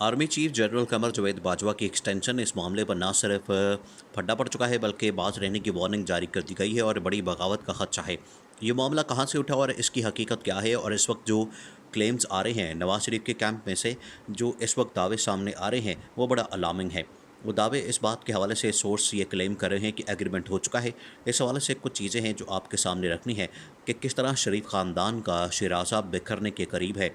Army chief general Qamar Javed Bajwa की extension इस मामले पर न सिर्फ फड्डा पड़ चुका है बल्कि बाज रहने की वार्निंग जारी कर दी गई है और बड़ी बगावत का खदशा है। ये मामला कहाँ से उठा और इसकी हकीकत क्या है, और इस वक्त जो क्लेम्स आ रहे हैं नवाज शरीफ के कैंप में से, जो इस वक्त दावे सामने आ रहे हैं वो बड़ा अलार्मिंग है। वो दावे इस बात के हवाले से सोर्स ये क्लेम कर रहे हैं कि एग्रीमेंट हो चुका है। इस हवाले से कुछ चीज़ें हैं जो आपके सामने रखनी है कि किस तरह शरीफ ख़ानदान का शिराजा बिखरने के करीब है।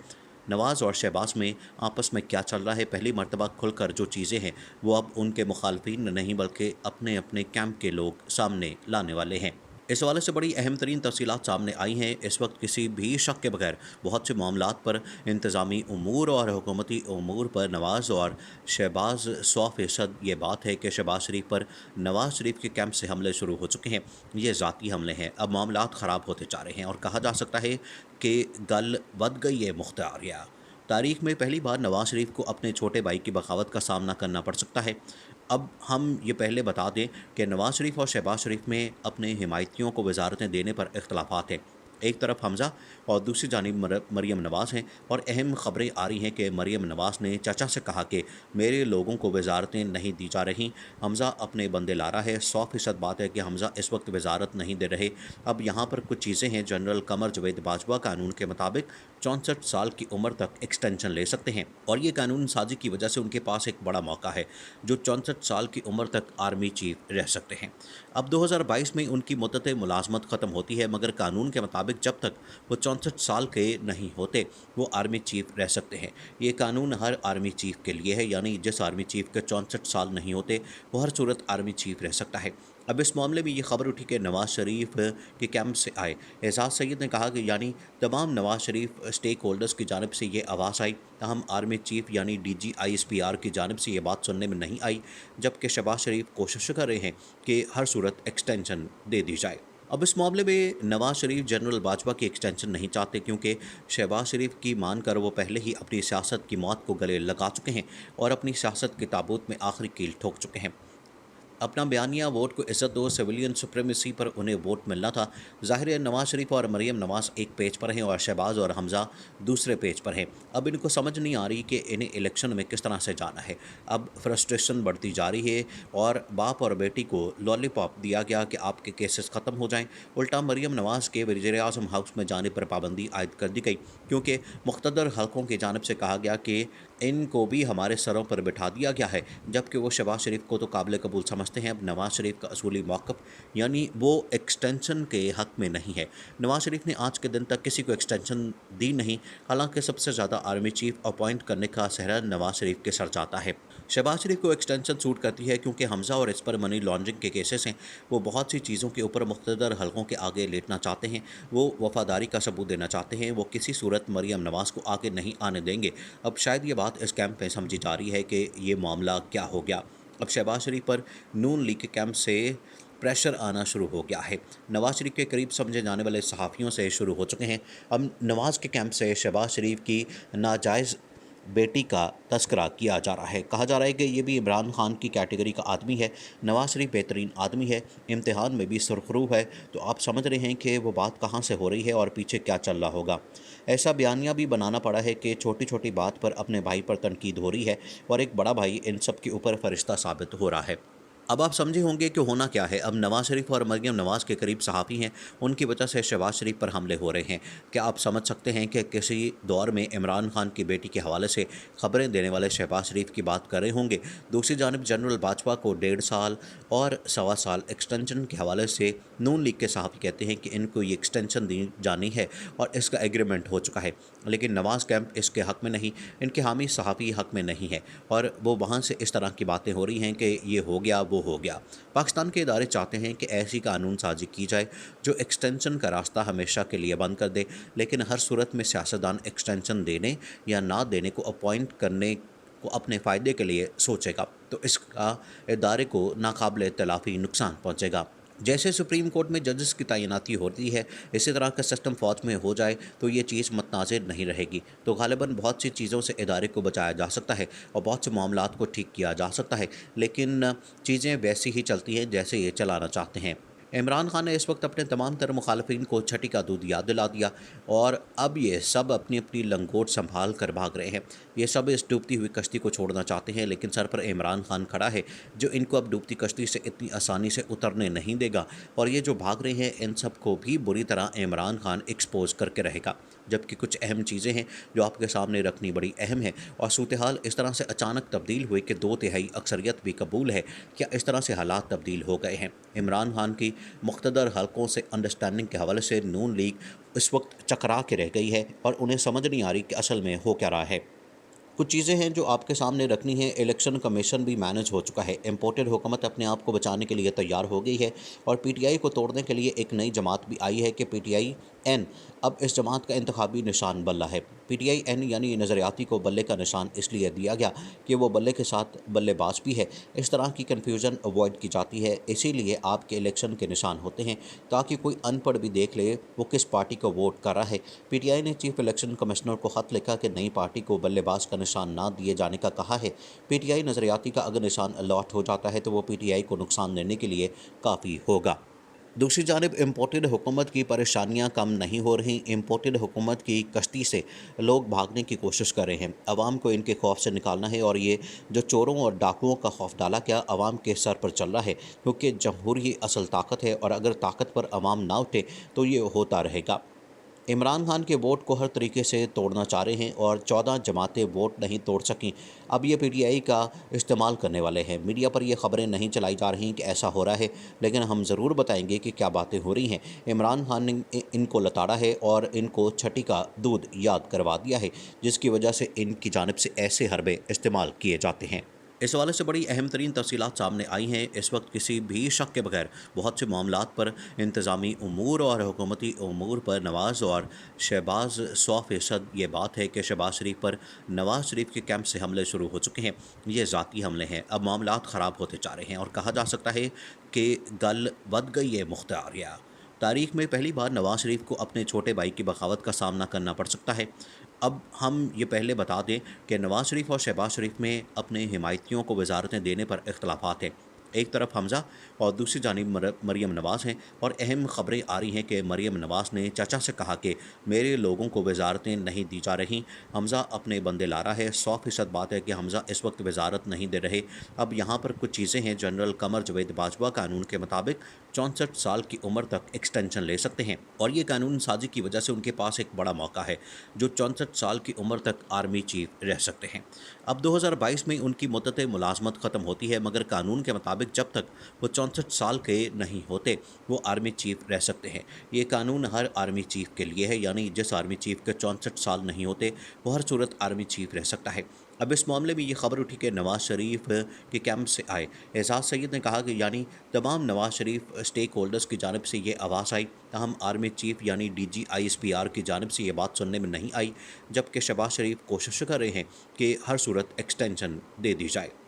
नवाज़ और शहबाज में आपस में क्या चल रहा है, पहली मर्तबा खुलकर जो चीज़ें हैं वो अब उनके मुखालफिन नहीं बल्कि अपने अपने कैंप के लोग सामने लाने वाले हैं। इस हवाले से बड़ी अहम तरीन तफसीलात सामने आई हैं। इस वक्त किसी भी शक के बगैर बहुत से मामलात पर, इंतज़ामी उमूर और हुकूमती उमूर पर नवाज़ और शहबाज 100% ये बात है कि शहबाज शरीफ पर नवाज़ शरीफ के कैंप से हमले शुरू हो चुके हैं। ये ज़ाती हमले हैं, अब मामलात ख़राब होते जा रहे हैं और कहा जा सकता है कि गल बद गई है मुख्तारिया। तारीख में पहली बार नवाज शरीफ को अपने छोटे भाई की बगावत का सामना करना पड़ सकता है। अब हम ये पहले बता दें कि नवाज शरीफ और शहबाज शरीफ में अपने हिमायतियों को वजारतें देने पर इख्तलाफात हैं। एक तरफ हमज़ा और दूसरी जानिब मरीम नवाज़ हैं, और अहम ख़बरें आ रही हैं कि मरीम नवाज़ ने चाचा से कहा कि मेरे लोगों को वजारतें नहीं दी जा रही, हमज़ा अपने बंदे ला रहा है। 100% बात है कि हमज़ा इस वक्त वजारत नहीं दे रहे। अब यहाँ पर कुछ चीज़ें हैं। जनरल कमर जावेद बाजवा कानून के मुताबिक 64 साल की उम्र तक एक्सटेंशन ले सकते हैं, और ये कानून साजी की वजह से उनके पास एक बड़ा मौका है। जो 64 साल की उम्र तक आर्मी चीफ रह सकते हैं। अब 2022 में उनकी मुद्दत मुलाजमत ख़त्म होती है, मगर कानून के मुताबिक जब तक वो 64 साल के नहीं होते वो आर्मी चीफ रह सकते हैं। ये कानून हर आर्मी चीफ के लिए है, यानी जिस आर्मी चीफ के 64 साल नहीं होते वो हर सूरत आर्मी चीफ रह सकता है। अब इस मामले में ये खबर उठी कि नवाज़ शरीफ के कैंप से आए एजाज सैयद ने कहा कि यानी तमाम नवाज़ शरीफ स्टेक होल्डर्स की जानिब से ये आवाज़ आई, तहम आर्मी चीफ यानी DG ISPR की जानिब से ये बात सुनने में नहीं आई, जबकि शहबाज शरीफ कोशिश कर रहे हैं कि हर सूरत एक्सटेंशन दे दी जाए। अब इस मामले में नवाज शरीफ जनरल बाजवा की एक्सटेंशन नहीं चाहते, क्योंकि शहबाज शरीफ की मान कर वो पहले ही अपनी सियासत की मौत को गले लगा चुके हैं और अपनी सियासत के ताबूत में आखिरी कील ठोक चुके हैं। अपना बयानिया वोट को इज़्ज़त दो, सिविलियन सुप्रीमेसी पर उन्हें वोट मिलना था। ज़ाहिर है नवाज़ शरीफ और मरीम नवाज़ एक पेज पर हैं और शहबाज और हमज़ा दूसरे पेज पर हैं। अब इनको समझ नहीं आ रही कि इन्हें इलेक्शन में किस तरह से जाना है। अब फ्रस्ट्रेशन बढ़ती जा रही है और बाप और बेटी को लॉलीपॉप दिया गया कि आपके केसेस ख़त्म हो जाएं। उल्टा मरीम नवाज़ के वज़ीर-ए-आज़म हाउस में जाने पर पाबंदी आयद कर दी गई, क्योंकि मुख्तदर हलकों की जानिब से कहा गया कि इनको भी हमारे सरों पर बिठा दिया गया है, जबकि वो शहबाज शरीफ को तो काबिल कबूल समझते हैं। अब नवाज़ शरीफ का असूली मौक़िफ़ यानी वो एक्सटेंशन के हक़ में नहीं है। नवाज़ शरीफ ने आज के दिन तक किसी को एक्सटेंशन दी नहीं, हालांकि सबसे ज़्यादा आर्मी चीफ अपॉइंट करने का सहरा नवाज़ शरीफ के सर जाता है। शहबाज शरीफ को एक्सटेंशन सूट करती है क्योंकि हमज़ा और इस पर मनी लॉन्ड्रिंग के केसेस हैं। वो बहुत सी चीज़ों के ऊपर मुख्तदर हलकों के आगे लेटना चाहते हैं, वो वफ़ादारी का सबूत देना चाहते हैं, वो किसी सूरत मरीम नवाज़ को आगे नहीं आने देंगे। अब शायद ये बात इस कैंप में समझी जा रही है कि ये मामला क्या हो गया। अब शहबाज शरीफ पर नून लीग के कैंप से प्रेशर आना शुरू हो गया है। नवाज़ शरीफ के करीब समझे जाने वाले सहाफ़ियों से शुरू हो चुके हैं। अब नवाज़ के कैंप से शहबाज शरीफ की नाजायज़ बेटी का तस्करा किया जा रहा है। कहा जा रहा है कि ये भी इमरान खान की कैटेगरी का आदमी है। नवाज़ शरीफ बेहतरीन आदमी है, इम्तिहान में भी सुरखरू है, तो आप समझ रहे हैं कि वो बात कहाँ से हो रही है और पीछे क्या चल रहा होगा। ऐसा बयानिया भी बनाना पड़ा है कि छोटी छोटी बात पर अपने भाई पर तनकीद हो रही है और एक बड़ा भाई इन सब के ऊपर फरिश्ता साबित हो रहा है। अब आप समझे होंगे कि होना क्या है। अब नवाज़ शरीफ और मरीम नवाज़ के करीब सहाफ़ी हैं, उनकी वजह से शहबाज शरीफ पर हमले हो रहे हैं। क्या आप समझ सकते हैं कि किसी दौर में इमरान खान की बेटी के हवाले से ख़बरें देने वाले शहबाज शरीफ की बात कर रहे होंगे। दूसरी जानब जनरल बाजवा को 1.5 साल और 1.25 साल एक्सटेंशन के हवाले से नून लीग के सहाफ़ी कहते हैं कि इनको ये एक्सटेंशन दी जानी है और इसका एग्रीमेंट हो चुका है, लेकिन नवाज़ कैंप इसके हक़ में नहीं, इनके हामी सहाफ़ी हक़ में नहीं है, और वो वहाँ से इस तरह की बातें हो रही हैं कि ये हो गया वो हो गया। पाकिस्तान के इदारे चाहते हैं कि ऐसी कानून साजी की जाए जो एक्सटेंशन का रास्ता हमेशा के लिए बंद कर दे, लेकिन हर सूरत में सियासतदान एक्सटेंशन देने या ना देने को अपॉइंट करने को अपने फ़ायदे के लिए सोचेगा, तो इसका इदारे को नाकाबिल तलाफ़ी नुकसान पहुँचेगा। जैसे सुप्रीम कोर्ट में जजेस की तैनाती होती है, इसी तरह का सिस्टम फ़ौज में हो जाए तो ये चीज़ मतनाज़िर नहीं रहेगी, तो ग़ालिबन बहुत सी चीज़ों से इदारे को बचाया जा सकता है और बहुत से मामलात को ठीक किया जा सकता है, लेकिन चीज़ें वैसी ही चलती हैं जैसे ये चलाना चाहते हैं। इमरान खान ने इस वक्त अपने तमाम तर मुखालफिन को छठी का दूध याद दिला दिया और अब ये सब अपनी अपनी लंगोट संभाल कर भाग रहे हैं। ये सब इस डूबती हुई कश्ती को छोड़ना चाहते हैं, लेकिन सर पर इमरान खान खड़ा है जो इनको अब डूबती कश्ती से इतनी आसानी से उतरने नहीं देगा। और ये जो भाग रहे हैं इन सब को भी बुरी तरह इमरान खान एक्सपोज करके रहेगा। जबकि कुछ अहम चीज़ें हैं जो आपके सामने रखनी बड़ी अहम है। और सूरत हाल इस तरह से अचानक तब्दील हुई कि 2/3 अक्सरियत भी कबूल है। क्या इस तरह से हालात तब्दील हो गए हैं? इमरान खान की मुख्तदर हलकों से अंडरस्टैंडिंग के हवाले से नून लीग इस वक्त चकरा के रह गई है और उन्हें समझ नहीं आ रही कि असल में हो क्या रहा है। कुछ चीज़ें हैं जो आपके सामने रखनी है। इलेक्शन कमीशन भी मैनेज हो चुका है। इम्पोर्टेड हुकूमत अपने आप को बचाने के लिए तैयार हो गई है और पीटीआई को तोड़ने के लिए एक नई जमात भी आई है कि पीटीआई एन अब इस जमात का इंतखाबी निशान बल्ला है। पीटीआई एन यानी नज़रियाती को बल्ले का निशान इसलिए दिया गया कि वो बल्ले के साथ बल्लेबाज भी है। इस तरह की कन्फ्यूज़न अवॉइड की जाती है, इसीलिए आपके इलेक्शन के निशान होते हैं ताकि कोई अनपढ़ भी देख ले वो किस पार्टी को वोट कर रहा है। पीटीआई ने चीफ इलेक्शन कमिश्नर को ख़त लिखा कि नई पार्टी को बल्लेबाज का निशान ना दिए जाने का कहा है। पीटीआई नज़रियाती का अगर निशान अलॉट हो जाता है तो वो पीटीआई को नुकसान देने के लिए काफ़ी होगा। दूसरी जानिब इम्पोर्टेड हुकूमत की परेशानियां कम नहीं हो रही। इम्पोर्टेड हुकूमत की कश्ती से लोग भागने की कोशिश कर रहे हैं। आवाम को इनके खौफ से निकालना है और ये जो चोरों और डाकुओं का खौफ डाला क्या आवाम के सर पर चल रहा है, क्योंकि जमहूरी असल ताकत है और अगर ताकत पर आवाम ना उठे तो ये होता रहेगा। इमरान खान के वोट को हर तरीके से तोड़ना चाह रहे हैं और 14 जमातें वोट नहीं तोड़ सकीं। अब ये पीटीआई का इस्तेमाल करने वाले हैं। मीडिया पर ये खबरें नहीं चलाई जा रही कि ऐसा हो रहा है, लेकिन हम ज़रूर बताएंगे कि क्या बातें हो रही हैं। इमरान खान ने इनको लताड़ा है और इनको छठी का दूध याद करवा दिया है, जिसकी वजह से इनकी जानिब से ऐसे हरबे इस्तेमाल किए जाते हैं। इस हवाले से बड़ी अहम तरीन तफसीलात सामने आई हैं। इस वक्त किसी भी शक के बगैर बहुत से मामलात पर इंतज़ामी उमूर और हुकूमती उमूर पर नवाज़ और शहबाज 100% ये बात है कि शहबाज शरीफ पर नवाज़ शरीफ के कैंप से हमले शुरू हो चुके हैं। ये ज़ाती हमले हैं। अब मामलात ख़राब होते जा रहे हैं और कहा जा सकता है कि गल बद गई है मुख्तारिया। तारीख में पहली बार नवाज़ शरीफ को अपने छोटे भाई की बगावत का सामना करना पड़ सकता है। अब हम ये पहले बता दें कि नवाज़ शरीफ और शहबाज शरीफ में अपने हिमायतियों को वजारतें देने पर इख्तलाफात हैं। एक तरफ हमज़ा और दूसरी जानिब मरीम नवाज़ हैं और अहम ख़बरें आ रही हैं कि मरीम नवाज़ ने चाचा से कहा कि मेरे लोगों को वजारतें नहीं दी जा रही, हमज़ा अपने बंदे ला रहा है। 100% बात है कि हमज़ा इस वक्त वजारत नहीं दे रहे। अब यहाँ पर कुछ चीज़ें हैं। जनरल कमर जवेद बाजवा कानून के मुताबिक 64 साल की उम्र तक एक्सटेंशन ले सकते हैं और ये कानून साजी की वजह से उनके पास एक बड़ा मौका है। जो 64 साल की उम्र तक आर्मी चीफ रह सकते हैं। अब 2022 में उनकी मुद्दत मुलाजमत ख़त्म होती है, मगर कानून के मुताबिक जब तक वो 64 साल के नहीं होते वो आर्मी चीफ रह सकते हैं। ये कानून हर आर्मी चीफ के लिए है, यानी जिस आर्मी चीफ के 64 साल नहीं होते वो हर सूरत आर्मी चीफ रह सकता है। अब इस मामले में ये खबर उठी कि नवाज़ शरीफ के कैंप से आए एजाज सैयद ने कहा कि यानी तमाम नवाज़ शरीफ स्टेक होल्डर्स की जानिब से ये आवाज़ आई, तहम आर्मी चीफ यानी DG ISPR की जानिब से ये बात सुनने में नहीं आई, जबकि शहबाज शरीफ कोशिश कर रहे हैं कि हर सूरत एक्सटेंशन दे दी जाए।